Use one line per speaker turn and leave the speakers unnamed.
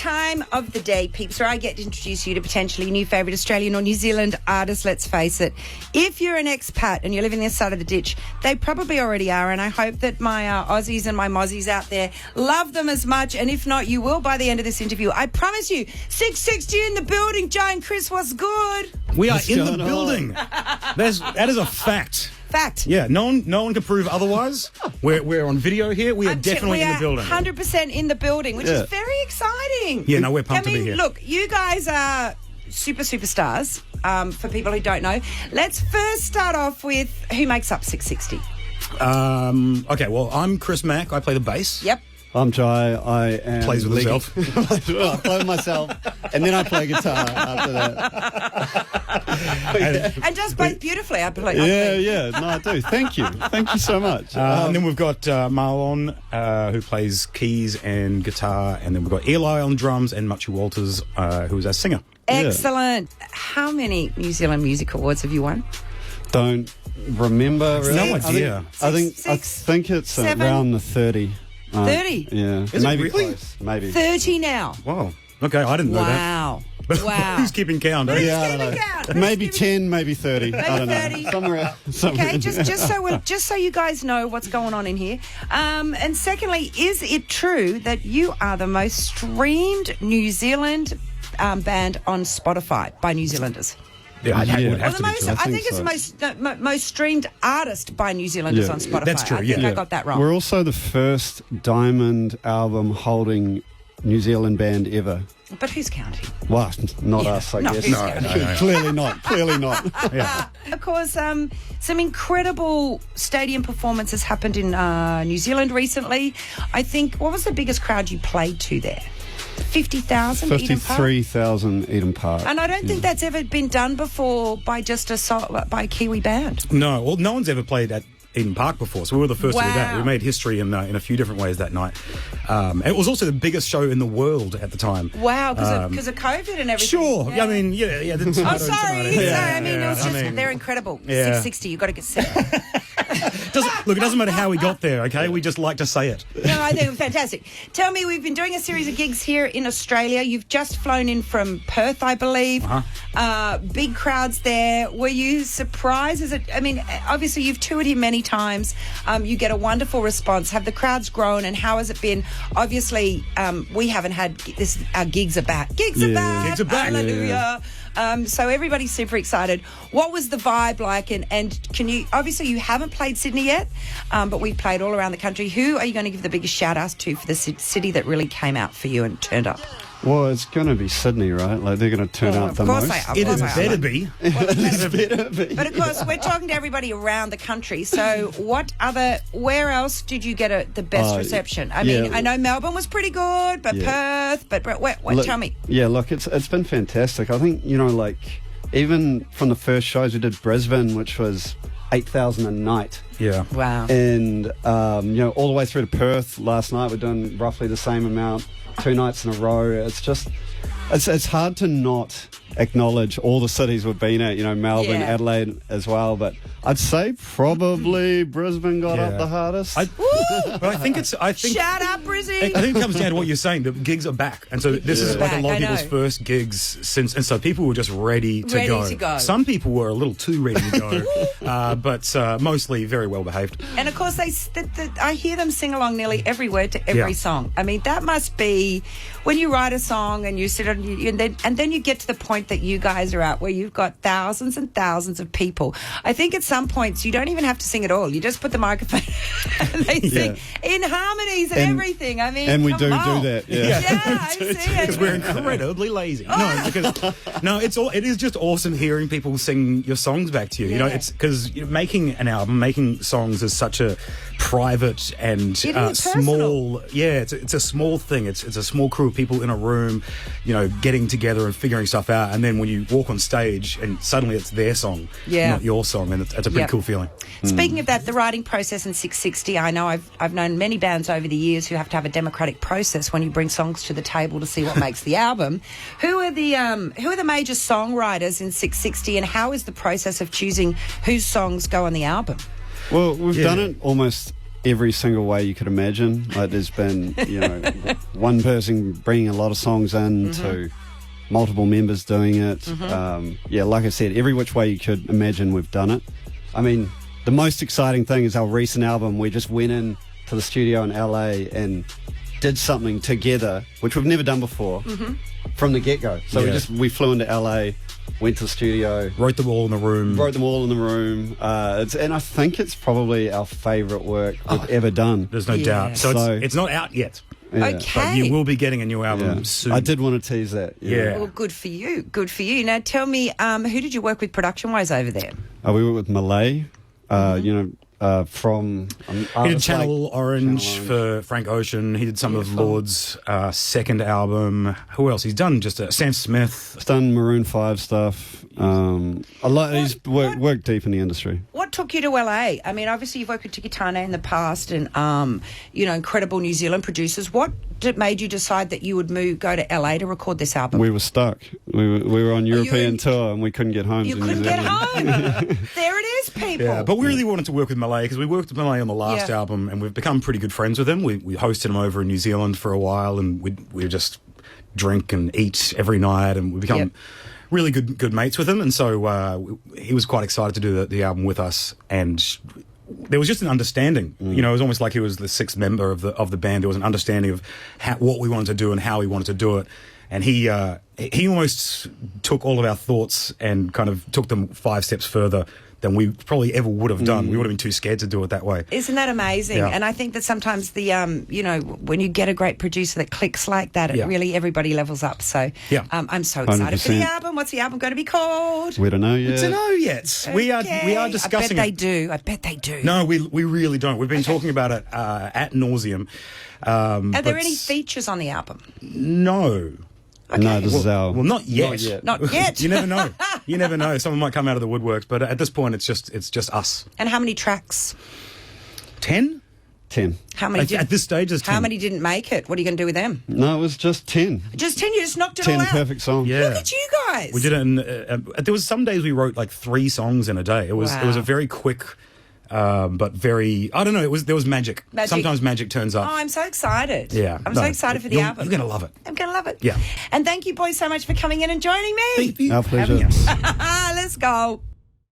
time of the day, peeps, where I get to introduce you to potentially new favourite Australian or New Zealand artist. Let's face it, if you're an expat and you're living this side of the ditch, they probably already are, and I hope that my Aussies and my Mozzies out there love them as much, and if not, you will by the end of this interview. I promise you. 660 in the building. Joe and Chris, what's good?
We are in the building. That is a fact.
Fact.
Yeah, no one can prove otherwise. We're on video here. We are definitely in the building.
100% in the building, which is very exciting.
Yeah, no, we're pumped to be here.
Look, you guys are superstars. For people who don't know, let's first start off with who makes up 660.
Okay, well, I'm Chris Mack. I play the bass.
Yep.
I'm Jai. I am
Plays with himself.
I play with myself, and then I play guitar after that.
And does both beautifully, I believe.
Yeah. No, I do. Thank you so much.
And then we've got Marlon, who plays keys and guitar, and then we've got Eli on drums and Muchie Walters, who is our singer.
Excellent. How many New Zealand Music Awards have you won?
Don't remember. Really.
No idea.
I think it's
seven?
around the 30.
30?
Yeah.
Is
maybe
it really?
Close. Maybe.
30 now.
Wow. Okay, I didn't know that.
Wow.
Who's keeping count?
Who's
Yeah, I
keeping
don't know.
count?
Maybe 10, maybe 30. I don't
30.
know. Somewhere.
Okay, just so you guys know what's going on in here. And secondly, is it true that you are the most streamed New Zealand band on Spotify by New Zealanders?
Yeah, it would
Or
have
the
to be
most,
true.
I think it's the most streamed artist by New Zealanders
Yeah.
on Spotify.
That's true,
I think
yeah.
I got that wrong.
We're also the first diamond album holding New Zealand band ever.
But who's counting?
Well, not
Yeah.
us, I
No,
guess.
who's counting?
Clearly not. Clearly not.
Yeah.
Of course, some incredible stadium performances happened in New Zealand recently. I think, what was the biggest crowd you played to there? 50,000 Eden Park?
53,000 Eden Park.
And I don't think that's ever been done before by just by a Kiwi band.
No, well, no one's ever played at Eden Park before, so we were the first to do that.
Wow.
We made history in a few different ways that night. It was also the biggest show in the world at the time.
Wow, because of COVID and everything.
Sure.
Yeah.
I mean, yeah.
I'm sorry. I mean, it was just,
I mean,
they're incredible.
Yeah.
660, you've got to get set.
Look, it doesn't matter how we got there, okay? We just like to say it.
No, I think it was fantastic. Tell me, we've been doing a series of gigs here in Australia. You've just flown in from Perth, I believe. Big crowds there. Were you surprised? Obviously, you've toured here many times. You get a wonderful response. Have the crowds grown, and how has it been? Obviously, we haven't had this. Our gigs are back. Gigs are back.
Gigs are back.
Hallelujah. So everybody's super excited. What was the vibe like? And can you, obviously you haven't played Sydney yet, but we've played all around the country. Who are you going to give the biggest shout outs to for the city that really came out for you and turned up?
Well, it's going to be Sydney, right? Like, they're going to turn out the most.
Of course
It
they are.
better be.
But of course, we're talking to everybody around the country. So where else did you get the best reception? I mean, I know Melbourne was pretty good, but Perth, but tell me.
Yeah, look, it's been fantastic. I think, even from the first shows we did Brisbane, which was 8,000 a night.
Yeah.
Wow.
And, all the way through to Perth last night, we're doing roughly the same amount, 2 nights in a row. It's just, it's hard to not acknowledge all the cities we've been at, Melbourne, Adelaide as well, but I'd say probably Brisbane got up the hardest.
But I think
Shout out, Brizzy.
I think it comes down to what you're saying. The gigs are back, and so this is like a lot of people's first gigs since, and so people were just ready to go. Some people were a little too ready to go, but mostly very well behaved.
And of course, I hear them sing along nearly every word to every song. I mean, that must be when you write a song and you sit and then you get to the point that you guys are at where you've got thousands and thousands of people. I think at some points you don't even have to sing at all. You just put the microphone and they sing in harmonies and everything. I mean,
and we do
on.
that.
Yeah, I see it.
Because we're incredibly lazy. It is just awesome hearing people sing your songs back to you. You know, it's because making an album, making songs is such a private and small. Yeah, it's a small thing. It's a small crew of people in a room, getting together and figuring stuff out. And then when you walk on stage and suddenly it's their song, not your song, and it's a pretty cool feeling.
Speaking of that, the writing process in 660, I know I've known many bands over the years who have to have a democratic process when you bring songs to the table to see what makes the album. Who are the major songwriters in 660, and how is the process of choosing whose songs go on the album?
Well, we've done it almost every single way you could imagine. Like there's been, one person bringing a lot of songs in to multiple members doing it. Like I said, every which way you could imagine, we've done it. I mean, the most exciting thing is our recent album. We just went in to the studio in LA and did something together, which we've never done before, from the get-go. So we flew into LA, went to the studio,
wrote them all in the room.
And I think it's probably our favourite work we've ever done.
There's no doubt. So it's not out yet.
Yeah.
Okay.
But you will be getting a new album soon.
I did want to tease that.
Yeah.
Well, good for you. Good for you. Now, tell me, who did you work with production-wise over there?
We were with Malay, from...
he did Channel Orange for Frank Ocean. He did some of Lord's second album. Who else? He's done just Sam Smith.
He's done Maroon 5 stuff. He's worked deep in the industry.
What took you to LA? I mean, obviously you've worked with Tikitane in the past and, incredible New Zealand producers. What made you decide that you would go to LA to record this album?
We were stuck. We were on European tour and we couldn't get home.
You couldn't get home. There it is, people.
Yeah, but we really wanted to work with Malay because we worked with Malay on the last album and we've become pretty good friends with him. We hosted him over in New Zealand for a while and we just drink and eat every night and we become really good mates with him. And so he was quite excited to do the album with us, and there was just an understanding. It was almost like he was the sixth member of the band. There was an understanding of what we wanted to do and how we wanted to do it. And he almost took all of our thoughts and kind of took them 5 steps further than we probably ever would have done. We would have been too scared to do it that way.
Isn't that amazing?
Yeah.
And I think that sometimes when you get a great producer that clicks like that, it really, everybody levels up. So I'm so excited for the
100%.
album. What's the album going to be called?
We don't know yet.
We don't know yet. We are discussing
I bet they do.
No, we really don't. We've been talking about it at nauseum.
Are there any features on the album?
No.
Okay.
No, this is our...
Well, not yet.
Not yet.
You never know. You never know. Someone might come out of the woodworks, but at this point, it's just us.
And how many tracks?
10?
10.
How many?
At this stage, it's 10.
How many didn't make it? What are you going to do with them?
No, it was just 10.
Just 10. You just knocked it
10
all out.
perfect songs.
Yeah.
Look at you guys.
We did it in... there was some days we wrote like 3 songs in a day. It was a very quick... but very, I don't know, there was magic. Sometimes magic turns up.
Oh, I'm so excited.
Yeah.
I'm so excited for the album.
You're going to love it.
I'm going to love it.
Yeah.
And thank you boys so much for coming in and joining me.
Thank you
Our
for having
pleasure.
us.
Let's go.